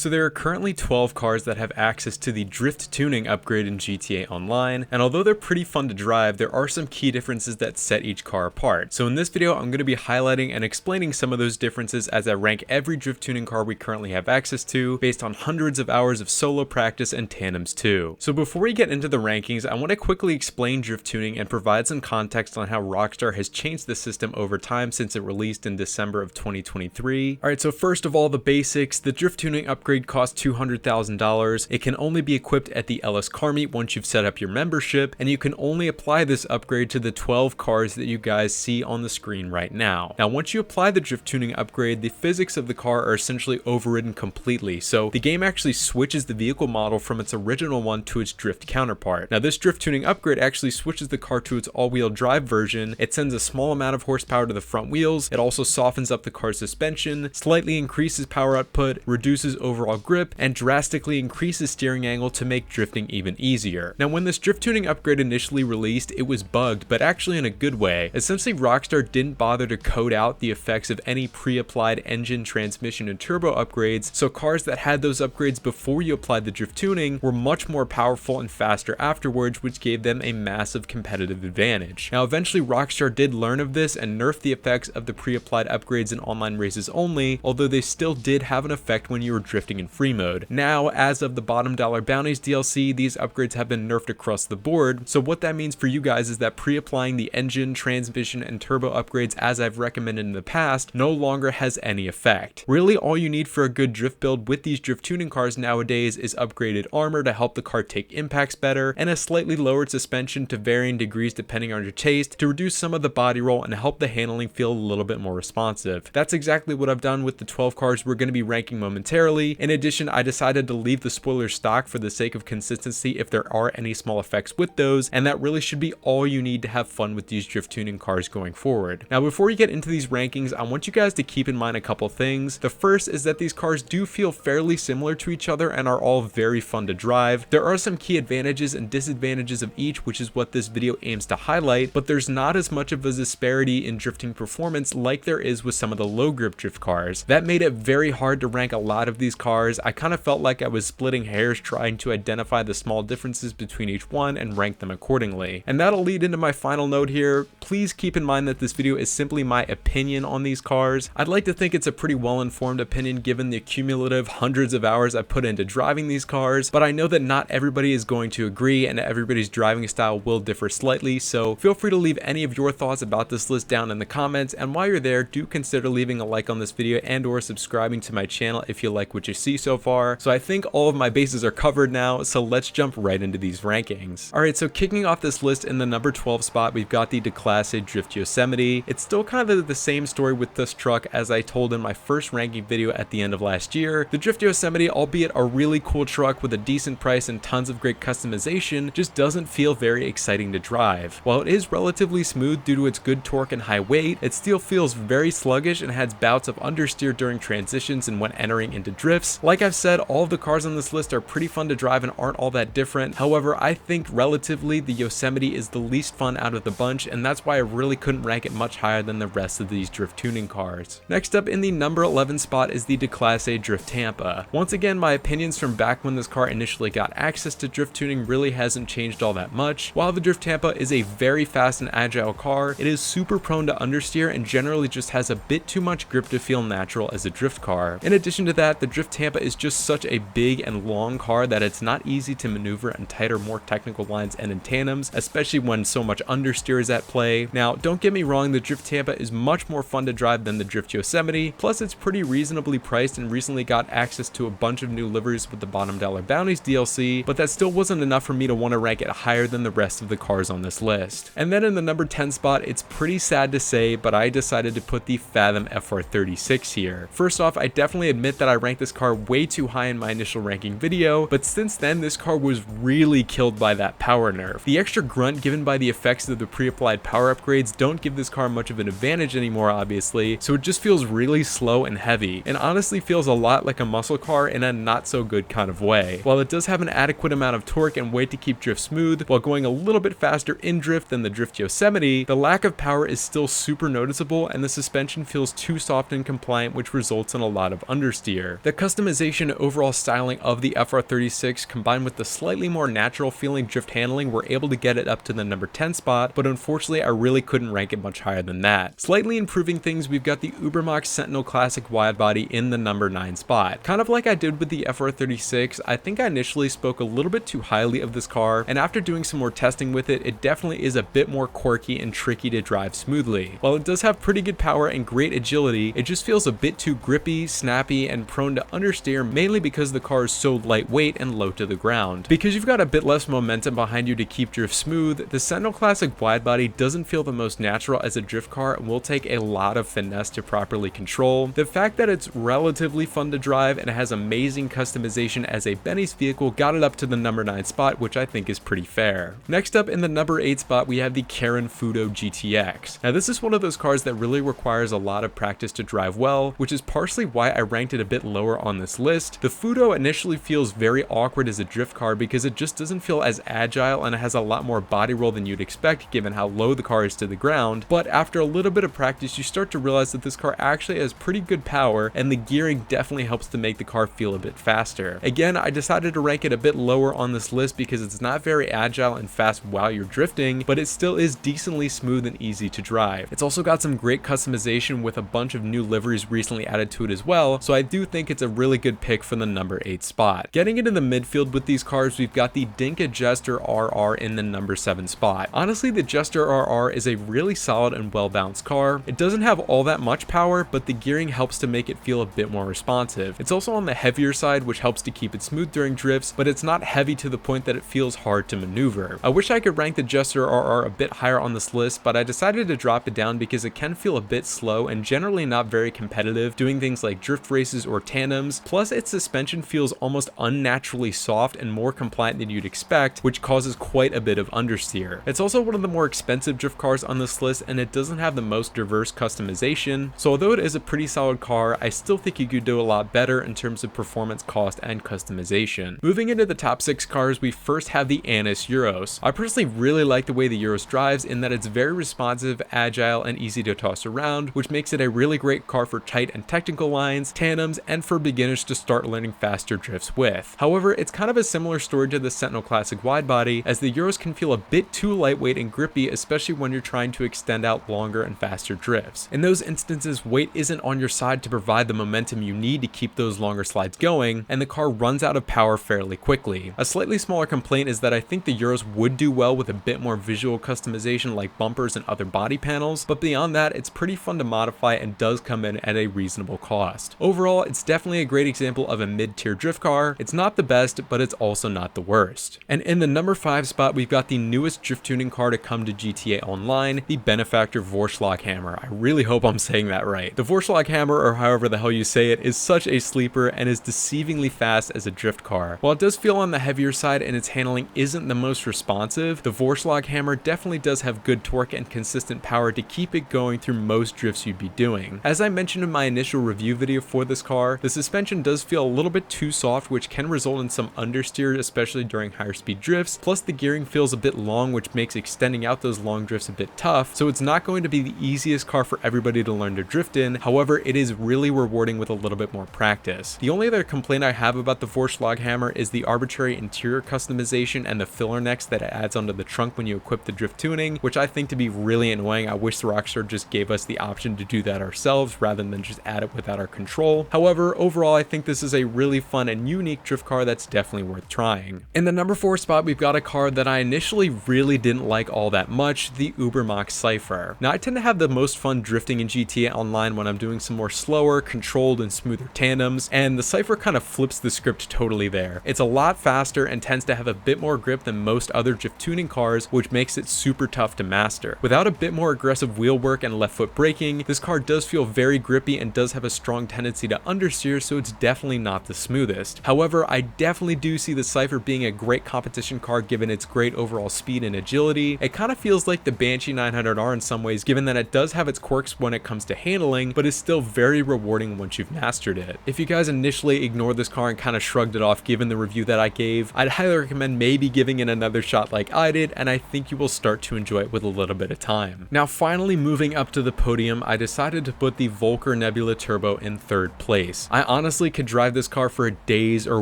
So there are currently 12 cars that have access to the drift tuning upgrade in GTA Online, and although they're pretty fun to drive, there are some key differences that set each car apart. So in this video, I'm going to be highlighting and explaining some of those differences as I rank every drift tuning car we currently have access to, based on hundreds of hours of solo practice and tandems too. So before we get into the rankings, I want to quickly explain drift tuning and provide some context on how Rockstar has changed the system over time since it released in December of 2023. Alright, so first of all, the basics. The drift tuning upgrade costs $200,000. It can only be equipped at the LS Car Meet once you've set up your membership, and you can only apply this upgrade to the 12 cars that you guys see on the screen right now. Now, once you apply the drift tuning upgrade, the physics of the car are essentially overridden completely, so the game actually switches the vehicle model from its original one to its drift counterpart. Now, this drift tuning upgrade actually switches the car to its all-wheel drive version. It sends a small amount of horsepower to the front wheels. It also softens up the car's suspension, slightly increases power output, reduces overall grip, and drastically increases steering angle to make drifting even easier. Now, when this drift tuning upgrade initially released, it was bugged, but actually in a good way. Essentially, Rockstar didn't bother to code out the effects of any pre-applied engine, transmission, and turbo upgrades, so cars that had those upgrades before you applied the drift tuning were much more powerful and faster afterwards, which gave them a massive competitive advantage. Now, eventually Rockstar did learn of this and nerfed the effects of the pre-applied upgrades in online races only, although they still did have an effect when you were drifting in free mode. Now, as of the Bottom Dollar Bounties DLC, these upgrades have been nerfed across the board, so what that means for you guys is that pre-applying the engine, transmission, and turbo upgrades as I've recommended in the past no longer has any effect. Really, all you need for a good drift build with these drift tuning cars nowadays is upgraded armor to help the car take impacts better, and a slightly lowered suspension to varying degrees depending on your taste to reduce some of the body roll and help the handling feel a little bit more responsive. That's exactly what I've done with the 12 cars we're going to be ranking momentarily. In addition, I decided to leave the spoilers stock for the sake of consistency if there are any small effects with those, and that really should be all you need to have fun with these drift tuning cars going forward. Now, before you get into these rankings, I want you guys to keep in mind a couple things. The first is that these cars do feel fairly similar to each other and are all very fun to drive. There are some key advantages and disadvantages of each, which is what this video aims to highlight, but there's not as much of a disparity in drifting performance like there is with some of the low grip drift cars. That made it very hard to rank a lot of these cars. I kind of felt like I was splitting hairs trying to identify the small differences between each one and rank them accordingly. And that'll lead into my final note here. Please keep in mind that this video is simply my opinion on these cars. I'd like to think it's a pretty well-informed opinion given the cumulative hundreds of hours I put into driving these cars, but I know that not everybody is going to agree and everybody's driving style will differ slightly, so feel free to leave any of your thoughts about this list down in the comments, and while you're there, do consider leaving a like on this video and or subscribing to my channel if you like what you see so far. So I think all of my bases are covered now, so let's jump right into these rankings. Alright, so kicking off this list in the number 12 spot, we've got the DeClasse Drift Yosemite. It's still kind of the same story with this truck as I told in my first ranking video at the end of last year. The Drift Yosemite, albeit a really cool truck with a decent price and tons of great customization, just doesn't feel very exciting to drive. While it is relatively smooth due to its good torque and high weight, it still feels very sluggish and has bouts of understeer during transitions and when entering into drifts. Like I've said, all of the cars on this list are pretty fun to drive and aren't all that different. However, I think relatively the Yosemite is the least fun out of the bunch, and that's why I really couldn't rank it much higher than the rest of these drift tuning cars. Next up in the number 11 spot is the DeClasse Drift Tampa. Once again, my opinions from back when this car initially got access to drift tuning really hasn't changed all that much. While the Drift Tampa is a very fast and agile car, it is super prone to understeer and generally just has a bit too much grip to feel natural as a drift car. In addition to that, the Drift Tampa is just such a big and long car that it's not easy to maneuver in tighter, more technical lines and in tandems, especially when so much understeer is at play. Now, don't get me wrong, the Drift Tampa is much more fun to drive than the Drift Yosemite, plus it's pretty reasonably priced and recently got access to a bunch of new liveries with the Bottom Dollar Bounties DLC, but that still wasn't enough for me to want to rank it higher than the rest of the cars on this list. And then in the number 10 spot, it's pretty sad to say, but I decided to put the Fathom FR36 here. First off, I definitely admit that I ranked this car way too high in my initial ranking video, but since then this car was really killed by that power nerf. The extra grunt given by the effects of the pre-applied power upgrades don't give this car much of an advantage anymore, obviously, so it just feels really slow and heavy, and honestly feels a lot like a muscle car in a not so good kind of way. While it does have an adequate amount of torque and weight to keep drift smooth while going a little bit faster in drift than the Drift Yosemite, the lack of power is still super noticeable and the suspension feels too soft and compliant, which results in a lot of understeer. The customization and overall styling of the FR36 combined with the slightly more natural feeling drift handling were able to get it up to the number 10 spot, but unfortunately I really couldn't rank it much higher than that. Slightly improving things, we've got the Ubermax Sentinel Classic widebody in the number 9 spot. Kind of like I did with the FR36, I think I initially spoke a little bit too highly of this car, and after doing some more testing with it, it definitely is a bit more quirky and tricky to drive smoothly. While it does have pretty good power and great agility, it just feels a bit too grippy, snappy, and prone to understeer, mainly because the car is so lightweight and low to the ground. Because you've got a bit less momentum behind you to keep drift smooth, the Sentinel Classic widebody doesn't feel the most natural as a drift car and will take a lot of finesse to properly control. The fact that it's relatively fun to drive and has amazing customization as a Benny's vehicle got it up to the number 9 spot, which I think is pretty fair. Next up in the number 8 spot, we have the Karen Fudo GTX. Now this is one of those cars that really requires a lot of practice to drive well, which is partially why I ranked it a bit lower on this list. The Fudo initially feels very awkward as a drift car because it just doesn't feel as agile and it has a lot more body roll than you'd expect given how low the car is to the ground, but after a little bit of practice you start to realize that this car actually has pretty good power and the gearing definitely helps to make the car feel a bit faster. Again, I decided to rank it a bit lower on this list because it's not very agile and fast while you're drifting, but it still is decently smooth and easy to drive. It's also got some great customization with a bunch of new liveries recently added to it as well, so I do think it's a really good pick for the number 8 spot. Getting into the midfield with these cars, we've got the Dinka Jester RR in the number 7 spot. Honestly, the Jester RR is a really solid and well-balanced car. It doesn't have all that much power, but the gearing helps to make it feel a bit more responsive. It's also on the heavier side, which helps to keep it smooth during drifts, but it's not heavy to the point that it feels hard to maneuver. I wish I could rank the Jester RR a bit higher on this list, but I decided to drop it down because it can feel a bit slow and generally not very competitive doing things like drift races or tandems, plus its suspension feels almost unnaturally soft and more compliant than you'd expect, which causes quite a bit of understeer. It's also one of the more expensive drift cars on this list and it doesn't have the most diverse customization, so although it is a pretty solid car, I still think you could do a lot better in terms of performance, cost, and customization. Moving into the top 6 cars, we first have the Annis Euros. I personally really like the way the Euros drives in that it's very responsive, agile, and easy to toss around, which makes it a really great car for tight and technical lines, tandems, and for beginners to start learning faster drifts with. However, it's kind of a similar story to the Sentinel Classic widebody, as the Euros can feel a bit too lightweight and grippy, especially when you're trying to extend out longer and faster drifts. In those instances, weight isn't on your side to provide the momentum you need to keep those longer slides going, and the car runs out of power fairly quickly. A slightly smaller complaint is that I think the Euros would do well with a bit more visual customization like bumpers and other body panels, but beyond that, it's pretty fun to modify and does come in at a reasonable cost. Overall, it's definitely a great example of a mid-tier drift car. It's not the best, but it's also not the worst. And in the number 5 spot, we've got the newest drift tuning car to come to GTA Online, the Benefactor Vorschlag Hammer. I really hope I'm saying that right. The Vorschlag Hammer, or however the hell you say it, is such a sleeper and is deceivingly fast as a drift car. While it does feel on the heavier side and its handling isn't the most responsive, the Vorschlag Hammer definitely does have good torque and consistent power to keep it going through most drifts you'd be doing. As I mentioned in my initial review video for this car, the suspension does feel a little bit too soft, which can result in some understeer, especially during higher speed drifts, plus the gearing feels a bit long, which makes extending out those long drifts a bit tough, so it's not going to be the easiest car for everybody to learn to drift in. However, it is really rewarding with a little bit more practice. The only other complaint I have about the Vorschlag Hammer is the arbitrary interior customization and the filler necks that it adds onto the trunk when you equip the drift tuning, which I think to be really annoying. I wish the Rockstar just gave us the option to do that ourselves rather than just add it without our control. However, overall, I think this is a really fun and unique drift car that's definitely worth trying. In the number 4 spot, we've got a car that I initially really didn't like all that much, the Ubermax Cypher. Now, I tend to have the most fun drifting in GTA Online when I'm doing some more slower, controlled, and smoother tandems, and the Cypher kind of flips the script totally there. It's a lot faster and tends to have a bit more grip than most other drift tuning cars, which makes it super tough to master. Without a bit more aggressive wheel work and left foot braking, this car does feel very grippy and does have a strong tendency to understeer, so it's definitely not the smoothest. However, I definitely do see the Cypher being a great competition car given its great overall speed and agility. It kind of feels like the Banshee 900R in some ways, given that it does have its quirks when it comes to handling, but is still very rewarding once you've mastered it. If you guys initially ignored this car and kind of shrugged it off given the review that I gave, I'd highly recommend maybe giving it another shot like I did, and I think you will start to enjoy it with a little bit of time. Now, finally moving up to the podium, I decided to put the Volker Nebula Turbo in 3rd place. I honestly honestly could drive this car for days or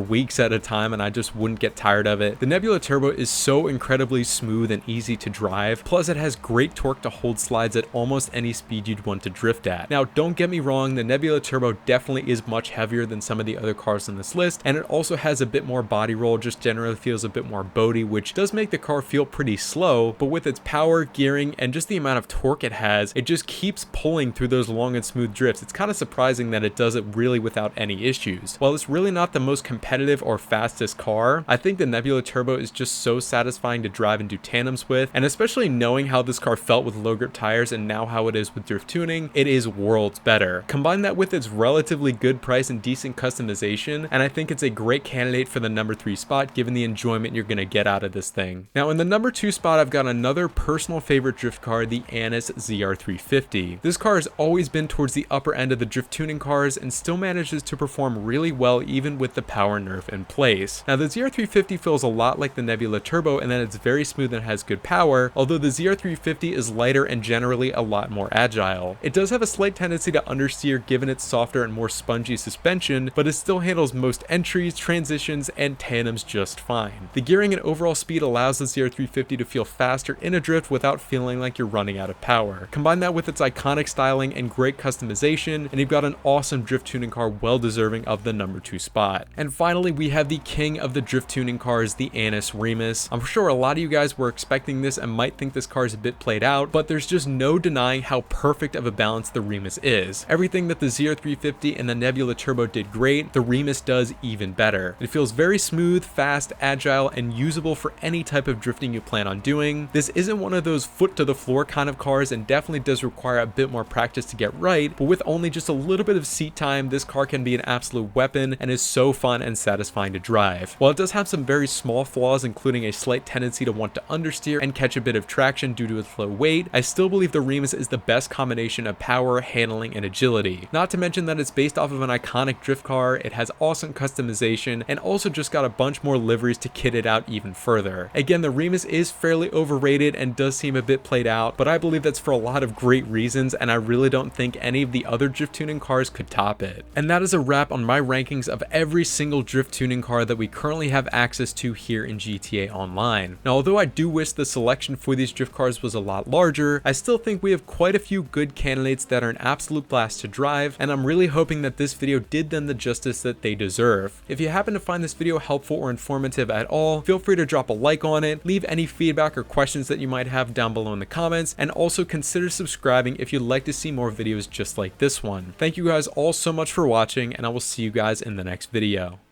weeks at a time and I just wouldn't get tired of it. The Nebula Turbo is so incredibly smooth and easy to drive, plus it has great torque to hold slides at almost any speed you'd want to drift at. Now don't get me wrong, the Nebula Turbo definitely is much heavier than some of the other cars on this list, and it also has a bit more body roll, just generally feels a bit more boaty, which does make the car feel pretty slow, but with its power, gearing, and just the amount of torque it has, it just keeps pulling through those long and smooth drifts. It's kind of surprising that it does it really without any issues. While it's really not the most competitive or fastest car, I think the Nebula Turbo is just so satisfying to drive and do tandems with, and especially knowing how this car felt with low grip tires and now how it is with drift tuning, it is worlds better. Combine that with its relatively good price and decent customization, and I think it's a great candidate for the number 3 spot given the enjoyment you're going to get out of this thing. Now in the number 2 spot, I've got another personal favorite drift car, the Annis ZR350. This car has always been towards the upper end of the drift tuning cars and still manages to perform really well even with the power nerf in place. Now the ZR350 feels a lot like the Nebula Turbo in that it's very smooth and has good power, although the ZR350 is lighter and generally a lot more agile. It does have a slight tendency to understeer given its softer and more spongy suspension, but it still handles most entries, transitions, and tandems just fine. The gearing and overall speed allows the ZR350 to feel faster in a drift without feeling like you're running out of power. Combine that with its iconic styling and great customization, and you've got an awesome drift tuning car well deserving of the number 2 spot. And finally, we have the king of the drift tuning cars, the Annis Remus. I'm sure a lot of you guys were expecting this and might think this car is a bit played out, but there's just no denying how perfect of a balance the Remus is. Everything that the ZR350 and the Nebula Turbo did great, the Remus does even better. It feels very smooth, fast, agile, and usable for any type of drifting you plan on doing. This isn't one of those foot to the floor kind of cars and definitely does require a bit more practice to get right, but with only just a little bit of seat time, this car can be an absolute weapon and is so fun and satisfying to drive. While it does have some very small flaws, including a slight tendency to want to understeer and catch a bit of traction due to its low weight, I still believe the Remus is the best combination of power, handling, and agility. Not to mention that it's based off of an iconic drift car, it has awesome customization, and also just got a bunch more liveries to kit it out even further. Again, the Remus is fairly overrated and does seem a bit played out, but I believe that's for a lot of great reasons, and I really don't think any of the other drift tuning cars could top it. And that is a wrap on my rankings of every single drift tuning car that we currently have access to here in GTA Online. Now, although I do wish the selection for these drift cars was a lot larger, I still think we have quite a few good candidates that are an absolute blast to drive, and I'm really hoping that this video did them the justice that they deserve. If you happen to find this video helpful or informative at all, feel free to drop a like on it, leave any feedback or questions that you might have down below in the comments, and also consider subscribing if you'd like to see more videos just like this one. Thank you guys all so much for watching, and I will see you guys in the next video.